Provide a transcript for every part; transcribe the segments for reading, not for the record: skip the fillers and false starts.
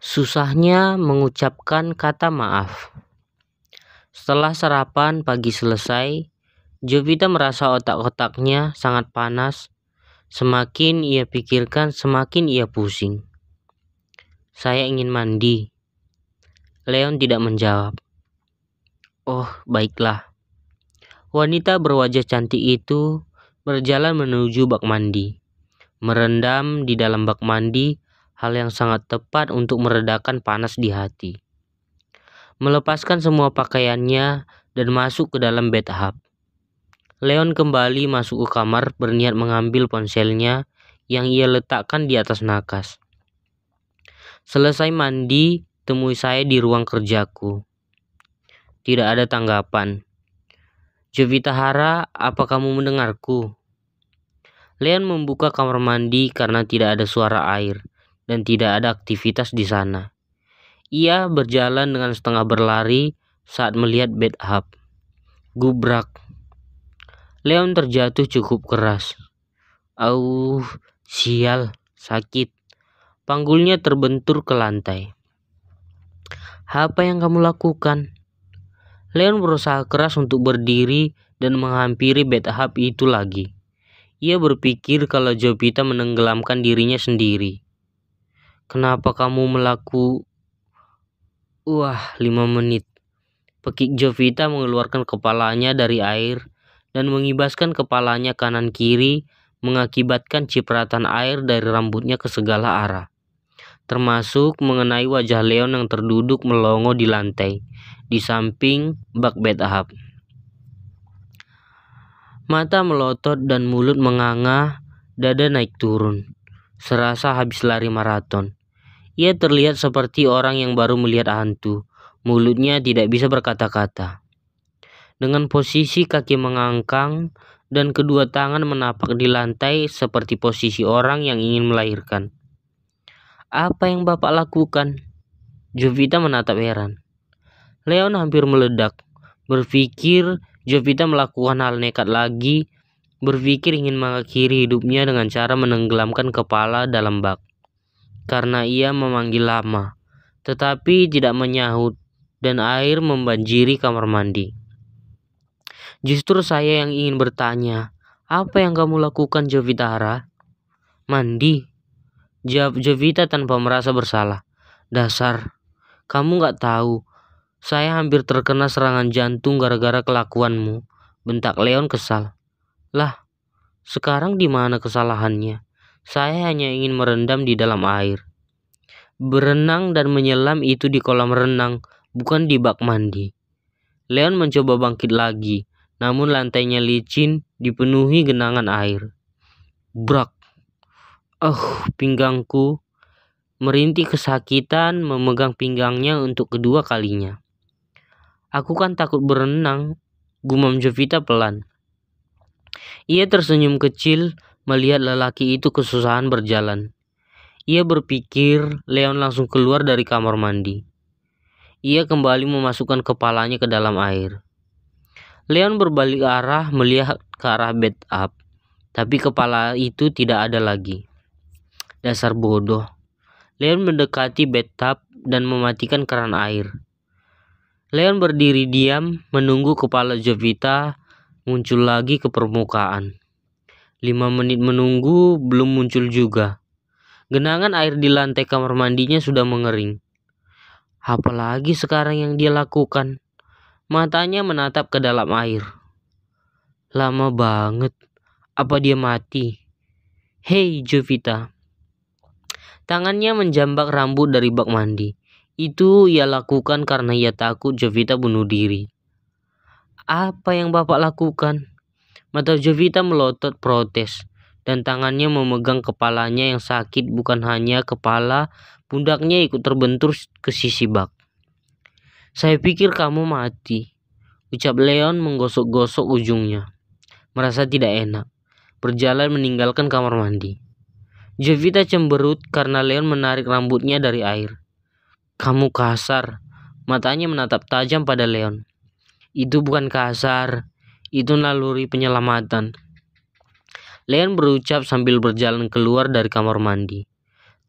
Susahnya mengucapkan kata maaf. Setelah sarapan pagi selesai, Jovita merasa otak-otaknya sangat panas. Semakin ia pikirkan, semakin ia pusing. Saya ingin mandi. Leon tidak menjawab. Oh, baiklah. Wanita berwajah cantik itu berjalan menuju bak mandi. Merendam di dalam bak mandi, hal yang sangat tepat untuk meredakan panas di hati. Melepaskan semua pakaiannya dan masuk ke dalam bathtub. Leon kembali masuk ke kamar berniat mengambil ponselnya yang ia letakkan di atas nakas. Selesai mandi, temui saya di ruang kerjaku. Tidak ada tanggapan. Jovita Hara, apa kamu mendengarku? Leon membuka kamar mandi karena tidak ada suara air dan tidak ada aktivitas di sana. Ia berjalan dengan setengah berlari saat melihat bathtub. Gubrak. Leon terjatuh cukup keras. Sial, sakit. Panggulnya terbentur ke lantai. Apa yang kamu lakukan? Leon berusaha keras untuk berdiri dan menghampiri bathtub itu lagi. Ia berpikir kalau Jovita menenggelamkan dirinya sendiri. Kenapa kamu 5 menit. Pekik Jovita mengeluarkan kepalanya dari air dan mengibaskan kepalanya kanan kiri, mengakibatkan cipratan air dari rambutnya ke segala arah, termasuk mengenai wajah Leon yang terduduk melongo di lantai, di samping bak bathtub. Mata melotot dan mulut menganga, dada naik turun, serasa habis lari maraton. Ia terlihat seperti orang yang baru melihat hantu, mulutnya tidak bisa berkata-kata. Dengan posisi kaki mengangkang dan kedua tangan menapak di lantai seperti posisi orang yang ingin melahirkan. Apa yang Bapak lakukan? Jovita menatap heran. Leon hampir meledak, berpikir Jovita melakukan hal nekat lagi, berpikir ingin mengakhiri hidupnya dengan cara menenggelamkan kepala dalam bak. Karena ia memanggil lama, tetapi tidak menyahut, dan air membanjiri kamar mandi. Justru saya yang ingin bertanya, apa yang kamu lakukan Jovita Hara? Mandi, jawab Jovita tanpa merasa bersalah. Dasar, kamu gak tahu. Saya hampir terkena serangan jantung gara-gara kelakuanmu, bentak Leon kesal. Lah, sekarang di mana kesalahannya? Saya hanya ingin merendam di dalam air. Berenang dan menyelam itu di kolam renang, bukan di bak mandi. Leon mencoba bangkit lagi, namun lantainya licin, dipenuhi genangan air. Brak. Pinggangku. Merintih kesakitan memegang pinggangnya untuk kedua kalinya. Aku kan takut berenang, gumam Jovita pelan. Ia tersenyum kecil melihat lelaki itu kesusahan berjalan. Ia berpikir Leon langsung keluar dari kamar mandi. Ia kembali memasukkan kepalanya ke dalam air. Leon berbalik arah melihat ke arah bathtub, tapi kepala itu tidak ada lagi. Dasar bodoh. Leon mendekati bathtub dan mematikan keran air. Leon berdiri diam menunggu kepala Jovita muncul lagi ke permukaan. 5 menit menunggu belum muncul juga. Genangan air di lantai kamar mandinya sudah mengering. Apalagi sekarang yang dia lakukan? Matanya menatap ke dalam air. Lama banget. Apa dia mati? Hei Jovita. Tangannya menjambak rambut dari bak mandi. Itu ia lakukan karena ia takut Jovita bunuh diri. Apa yang Bapak lakukan? Mata Jovita melotot protes, dan tangannya memegang kepalanya yang sakit. Bukan hanya kepala, pundaknya ikut terbentur ke sisi bak. Saya pikir kamu mati, ucap Leon menggosok-gosok ujungnya. Merasa tidak enak, berjalan meninggalkan kamar mandi. Jovita cemberut karena Leon menarik rambutnya dari air. Kamu kasar. Matanya menatap tajam pada Leon. Itu bukan kasar, itu naluri penyelamatan. Leon berucap sambil berjalan keluar dari kamar mandi.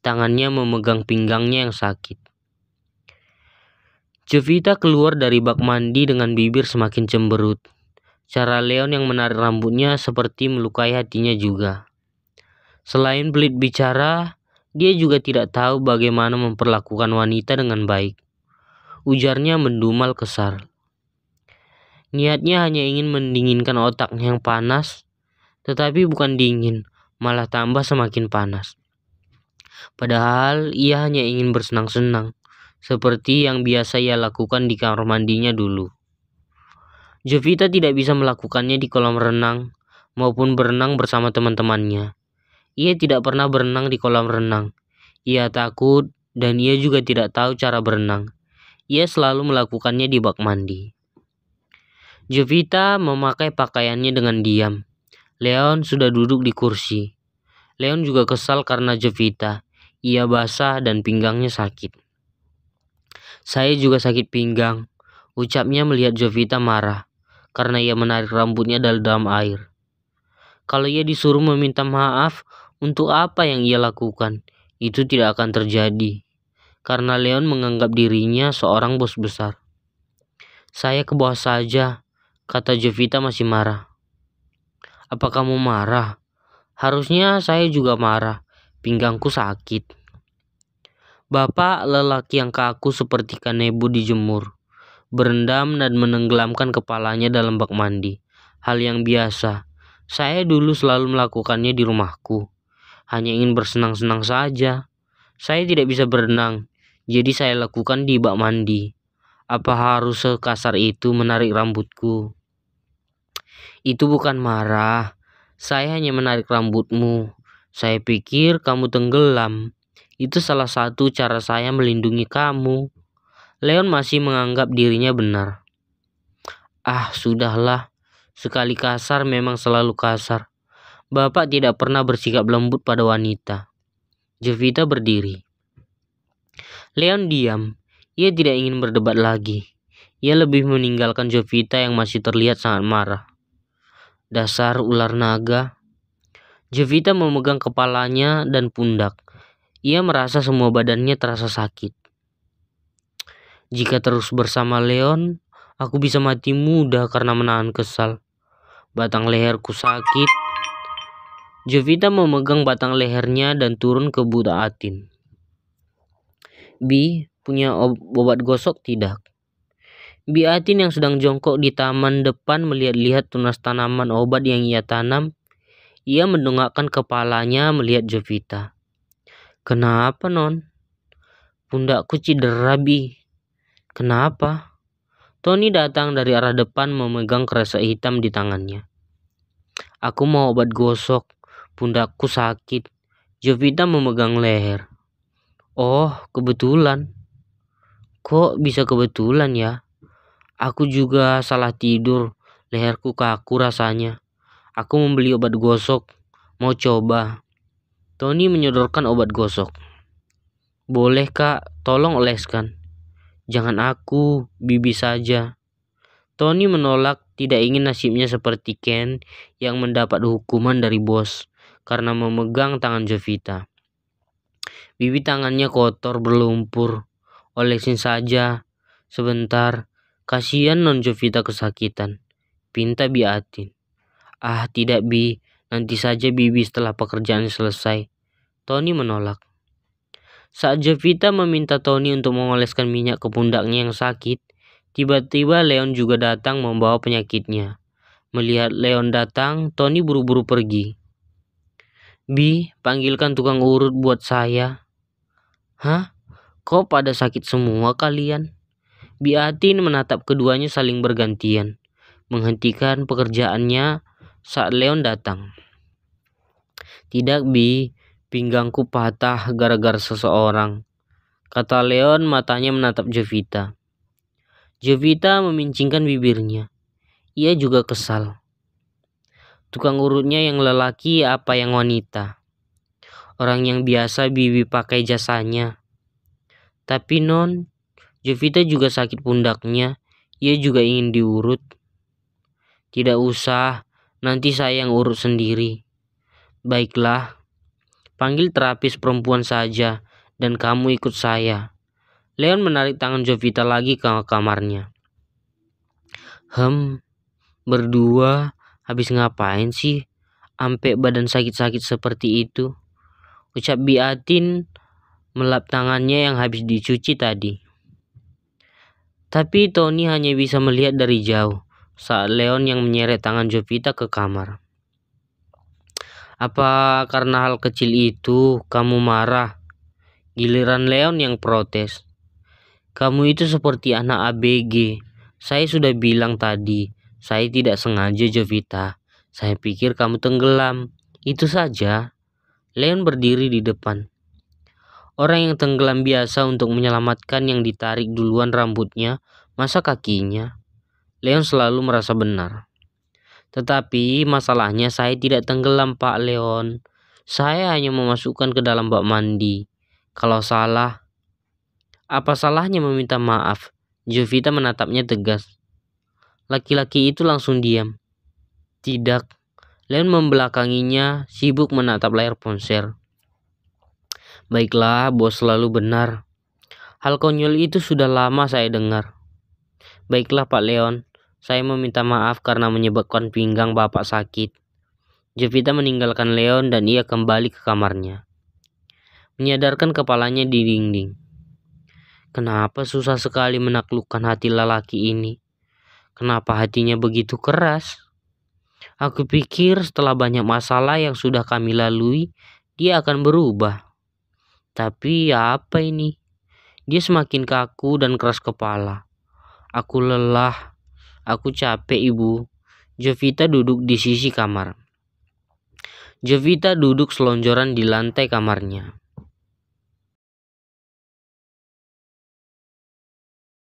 Tangannya memegang pinggangnya yang sakit. Jovita keluar dari bak mandi dengan bibir semakin cemberut. Cara Leon yang menarik rambutnya seperti melukai hatinya juga. Selain pelit bicara, dia juga tidak tahu bagaimana memperlakukan wanita dengan baik. Ujarnya mendumal kesal. Niatnya hanya ingin mendinginkan otaknya yang panas, tetapi bukan dingin, malah tambah semakin panas. Padahal ia hanya ingin bersenang-senang, seperti yang biasa ia lakukan di kamar mandinya dulu. Jovita tidak bisa melakukannya di kolam renang maupun berenang bersama teman-temannya. Ia tidak pernah berenang di kolam renang. Ia takut dan ia juga tidak tahu cara berenang. Ia selalu melakukannya di bak mandi. Jovita memakai pakaiannya dengan diam. Leon sudah duduk di kursi. Leon juga kesal karena Jovita. Ia basah dan pinggangnya sakit. Saya juga sakit pinggang, ucapnya melihat Jovita marah karena ia menarik rambutnya dalam air. Kalau ia disuruh meminta maaf untuk apa yang ia lakukan, itu tidak akan terjadi karena Leon menganggap dirinya seorang bos besar. Saya ke bawah saja, kata Jovita masih marah. Apa kamu marah? Harusnya saya juga marah, pinggangku sakit. Bapak lelaki yang kaku seperti kanebo dijemur, berendam dan menenggelamkan kepalanya dalam bak mandi. Hal yang biasa, saya dulu selalu melakukannya di rumahku. Hanya ingin bersenang-senang saja. Saya tidak bisa berenang, jadi saya lakukan di bak mandi. Apa harus sekasar itu menarik rambutku? Itu bukan marah, saya hanya menarik rambutmu. Saya pikir kamu tenggelam. Itu salah satu cara saya melindungi kamu. Leon masih menganggap dirinya benar. Ah, sudahlah. Sekali kasar memang selalu kasar. Bapak tidak pernah bersikap lembut pada wanita. Jovita berdiri. Leon diam. Ia tidak ingin berdebat lagi. Ia lebih meninggalkan Jovita yang masih terlihat sangat marah. Dasar ular naga. Jovita memegang kepalanya dan pundak. Ia merasa semua badannya terasa sakit. Jika terus bersama Leon, aku bisa mati muda karena menahan kesal. Batang leherku sakit. Jovita memegang batang lehernya dan turun ke buta Atin. Bi, punya obat gosok tidak? Bi Atin yang sedang jongkok di taman depan melihat-lihat tunas tanaman obat yang ia tanam. Ia mendongakkan kepalanya melihat Jovita. Kenapa, Non? Pundakku cedera, Bi. Kenapa? Tony datang dari arah depan memegang kresek hitam di tangannya. Aku mau obat gosok. Pundakku sakit. Jovita memegang leher. Oh, kebetulan. Kok bisa kebetulan ya? Aku juga salah tidur. Leherku kaku rasanya. Aku membeli obat gosok. Mau coba. Tony menyodorkan obat gosok. Boleh, Kak, tolong oleskan. Jangan aku, Bibi saja. Tony menolak, tidak ingin nasibnya seperti Ken yang mendapat hukuman dari bos karena memegang tangan Jovita. Bibi tangannya kotor berlumpur. Olesin saja. Sebentar. Kasihan Non Jovita kesakitan. Pinta Bi Atin. Ah, tidak, Bi. Nanti saja Bibi setelah pekerjaan selesai. Tony menolak. Saat Jovita meminta Tony untuk mengoleskan minyak ke pundaknya yang sakit, tiba-tiba Leon juga datang membawa penyakitnya. Melihat Leon datang, Tony buru-buru pergi. Bi, panggilkan tukang urut buat saya. Hah? Kok pada sakit semua kalian? Bi Atin menatap keduanya saling bergantian, menghentikan pekerjaannya saat Leon datang. Tidak, Bi, pinggangku patah gara-gara seseorang, kata Leon matanya menatap Jovita. Jovita memincingkan bibirnya. Ia juga kesal. Tukang urutnya yang lelaki apa yang wanita? Orang yang biasa Bibi pakai jasanya. Tapi Non, Jovita juga sakit pundaknya. Ia juga ingin diurut. Tidak usah, nanti saya yang urut sendiri. Baiklah, panggil terapis perempuan saja dan kamu ikut saya. Leon menarik tangan Jovita lagi ke kamarnya. Berdua habis ngapain sih? Ampe badan sakit-sakit seperti itu, ucap Biatin melap tangannya yang habis dicuci tadi. Tapi Tony hanya bisa melihat dari jauh saat Leon yang menyeret tangan Jovita ke kamar. Apa karena hal kecil itu kamu marah? Giliran Leon yang protes. Kamu itu seperti anak ABG. Saya sudah bilang tadi, saya tidak sengaja Jovita. Saya pikir kamu tenggelam. Itu saja. Leon berdiri di depan. Orang yang tenggelam biasa untuk menyelamatkan yang ditarik duluan rambutnya, masa kakinya. Leon selalu merasa benar. Tetapi masalahnya saya tidak tenggelam, Pak Leon. Saya hanya memasukkan ke dalam bak mandi. Kalau salah, apa salahnya meminta maaf? Jovita menatapnya tegas. Laki-laki itu langsung diam. Tidak. Leon membelakanginya, sibuk menatap layar ponsel. Baiklah, bos selalu benar. Hal konyol itu sudah lama saya dengar. Baiklah Pak Leon, saya meminta maaf karena menyebabkan pinggang Bapak sakit. Jovita meninggalkan Leon dan ia kembali ke kamarnya. Menyadarkan kepalanya di dinding. Kenapa susah sekali menaklukkan hati lelaki ini? Kenapa hatinya begitu keras? Aku pikir setelah banyak masalah yang sudah kami lalui, dia akan berubah. Tapi apa ini? Dia semakin kaku dan keras kepala. Aku lelah. Aku capek, Ibu. Jovita duduk di sisi kamar. Jovita duduk selonjoran di lantai kamarnya.